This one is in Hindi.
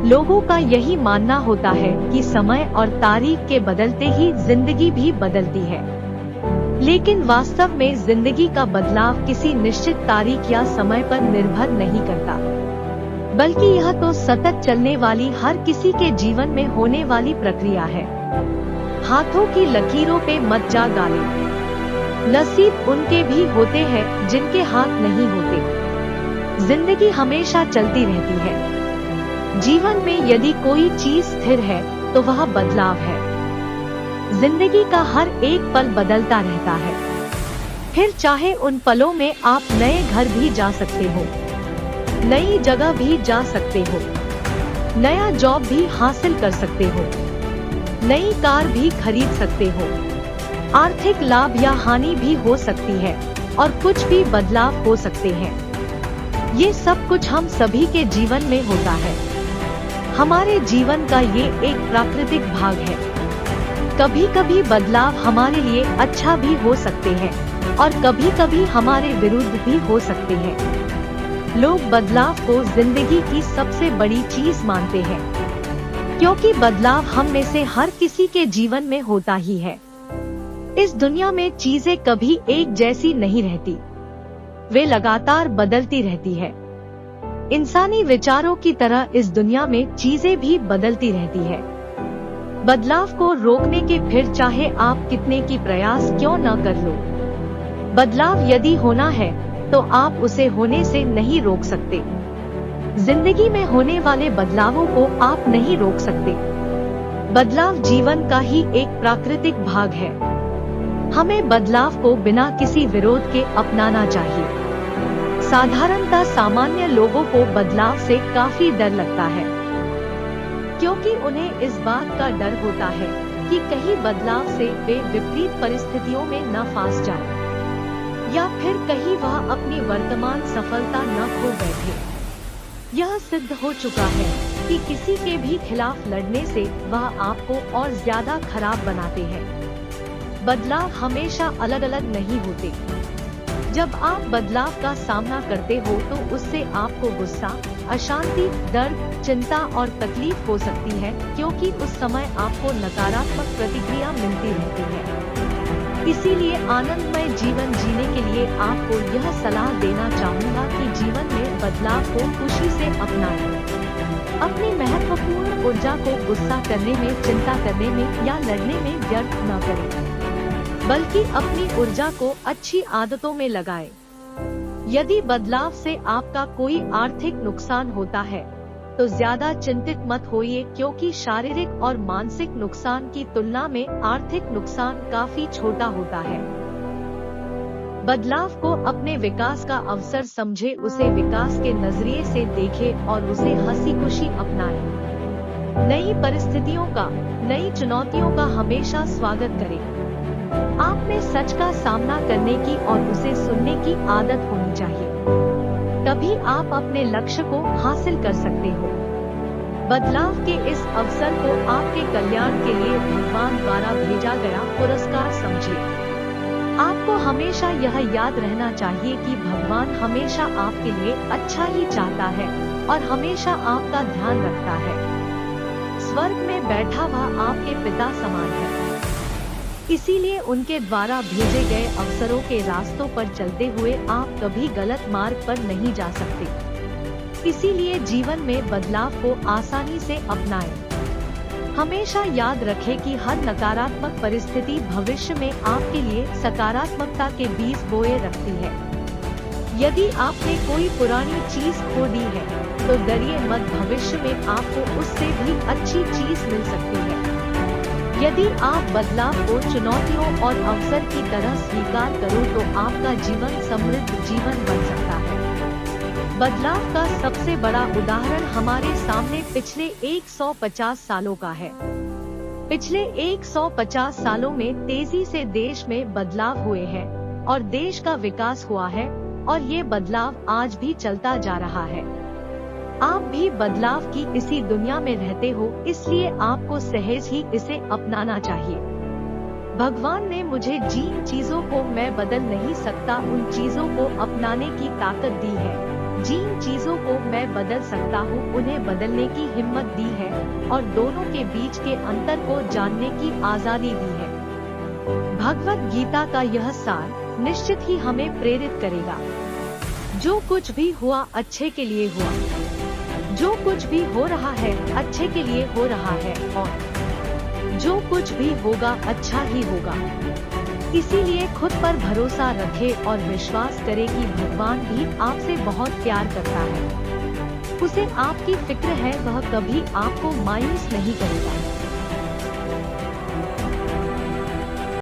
लोगों का यही मानना होता है कि समय और तारीख के बदलते ही जिंदगी भी बदलती है, लेकिन वास्तव में जिंदगी का बदलाव किसी निश्चित तारीख या समय पर निर्भर नहीं करता, बल्कि यह तो सतत चलने वाली हर किसी के जीवन में होने वाली प्रक्रिया है। हाथों की लकीरों पे मत जा गाले, नसीब उनके भी होते हैं जिनके हाथ नहीं होते। जिंदगी हमेशा चलती रहती है। जीवन में यदि कोई चीज स्थिर है तो वह बदलाव है। जिंदगी का हर एक पल बदलता रहता है। फिर चाहे उन पलों में आप नए घर भी जा सकते हो, नई जगह भी जा सकते हो, नया जॉब भी हासिल कर सकते हो, नई कार भी खरीद सकते हो, आर्थिक लाभ या हानि भी हो सकती है और कुछ भी बदलाव हो सकते हैं। ये सब कुछ हम सभी के जीवन में होता है। हमारे जीवन का ये एक प्राकृतिक भाग है। कभी कभी बदलाव हमारे लिए अच्छा भी हो सकते हैं और कभी कभी हमारे विरुद्ध भी हो सकते हैं। लोग बदलाव को जिंदगी की सबसे बड़ी चीज मानते हैं, क्योंकि बदलाव हम में से हर किसी के जीवन में होता ही है। इस दुनिया में चीजें कभी एक जैसी नहीं रहती, वे लगातार बदलती रहती है। इंसानी विचारों की तरह इस दुनिया में चीजें भी बदलती रहती है। बदलाव को रोकने के फिर चाहे आप कितने की प्रयास क्यों न कर लो, बदलाव यदि होना है तो आप उसे होने से नहीं रोक सकते। जिंदगी में होने वाले बदलावों को आप नहीं रोक सकते। बदलाव जीवन का ही एक प्राकृतिक भाग है। हमें बदलाव को बिना किसी विरोध के अपनाना चाहिए। साधारणतः सामान्य लोगों को बदलाव से काफी डर लगता है, क्योंकि उन्हें इस बात का डर होता है कि कहीं बदलाव से वे विपरीत परिस्थितियों में न फंस जाएं, या फिर कहीं वह अपनी वर्तमान सफलता न खो बैठे। यह सिद्ध हो चुका है कि किसी के भी खिलाफ लड़ने से वह आपको और ज्यादा खराब बनाते हैं। बदलाव हमेशा अलग अलग नहीं होते। जब आप बदलाव का सामना करते हो तो उससे आपको गुस्सा, अशांति, दर्द, चिंता और तकलीफ हो सकती है, क्योंकि उस समय आपको नकारात्मक प्रतिक्रिया मिलती रहती है। इसीलिए आनंदमय जीवन जीने के लिए आपको यह सलाह देना चाहूँगा कि जीवन में बदलाव को खुशी से अपनाएं। अपनी महत्वपूर्ण ऊर्जा को गुस्सा करने में, चिंता करने में या लड़ने में व्यर्थ न करें, बल्कि अपनी ऊर्जा को अच्छी आदतों में लगाएं। यदि बदलाव से आपका कोई आर्थिक नुकसान होता है तो ज्यादा चिंतित मत होइए, क्योंकि शारीरिक और मानसिक नुकसान की तुलना में आर्थिक नुकसान काफी छोटा होता है। बदलाव को अपने विकास का अवसर समझे, उसे विकास के नजरिए से देखे और उसे हंसी खुशी अपनाएं। नई परिस्थितियों का, नई चुनौतियों का हमेशा स्वागत करें। आप में सच का सामना करने की और उसे सुनने की आदत होनी चाहिए, तभी आप अपने लक्ष्य को हासिल कर सकते हो। बदलाव के इस अवसर को आपके कल्याण के लिए भगवान द्वारा भेजा गया पुरस्कार समझिए। आपको हमेशा यह याद रहना चाहिए कि भगवान हमेशा आपके लिए अच्छा ही चाहता है और हमेशा आपका ध्यान रखता है। स्वर्ग में बैठा वह आपके पिता समान है, इसीलिए उनके द्वारा भेजे गए अवसरों के रास्तों पर चलते हुए आप कभी गलत मार्ग पर नहीं जा सकते। इसीलिए जीवन में बदलाव को आसानी से अपनाएं। हमेशा याद रखें कि हर नकारात्मक परिस्थिति भविष्य में आपके लिए सकारात्मकता के बीज बोए रखती है। यदि आपने कोई पुरानी चीज खो दी है तो डरिए मत, भविष्य में आपको उससे भी अच्छी चीज मिल सकती है। यदि आप बदलाव को चुनौतियों और अवसर की तरह स्वीकार करो तो आपका जीवन समृद्ध जीवन बन सकता है। बदलाव का सबसे बड़ा उदाहरण हमारे सामने पिछले 150 सालों का है। पिछले 150 सालों में तेजी से देश में बदलाव हुए हैं और देश का विकास हुआ है, और ये बदलाव आज भी चलता जा रहा है। आप भी बदलाव की इसी दुनिया में रहते हो, इसलिए आपको सहज ही इसे अपनाना चाहिए। भगवान ने मुझे जिन चीजों को मैं बदल नहीं सकता उन चीजों को अपनाने की ताकत दी है। जिन चीजों को मैं बदल सकता हूँ उन्हें बदलने की हिम्मत दी है और दोनों के बीच के अंतर को जानने की आजादी दी है। भगवत गीता का यह सार निश्चित ही हमें प्रेरित करेगा। जो कुछ भी हुआ अच्छे के लिए हुआ, जो कुछ भी हो रहा है अच्छे के लिए हो रहा है और जो कुछ भी होगा अच्छा ही होगा। इसीलिए खुद पर भरोसा रखें और विश्वास करें कि भगवान भी आपसे बहुत प्यार करता है। उसे आपकी फिक्र है, वह कभी आपको मायूस नहीं करेगा।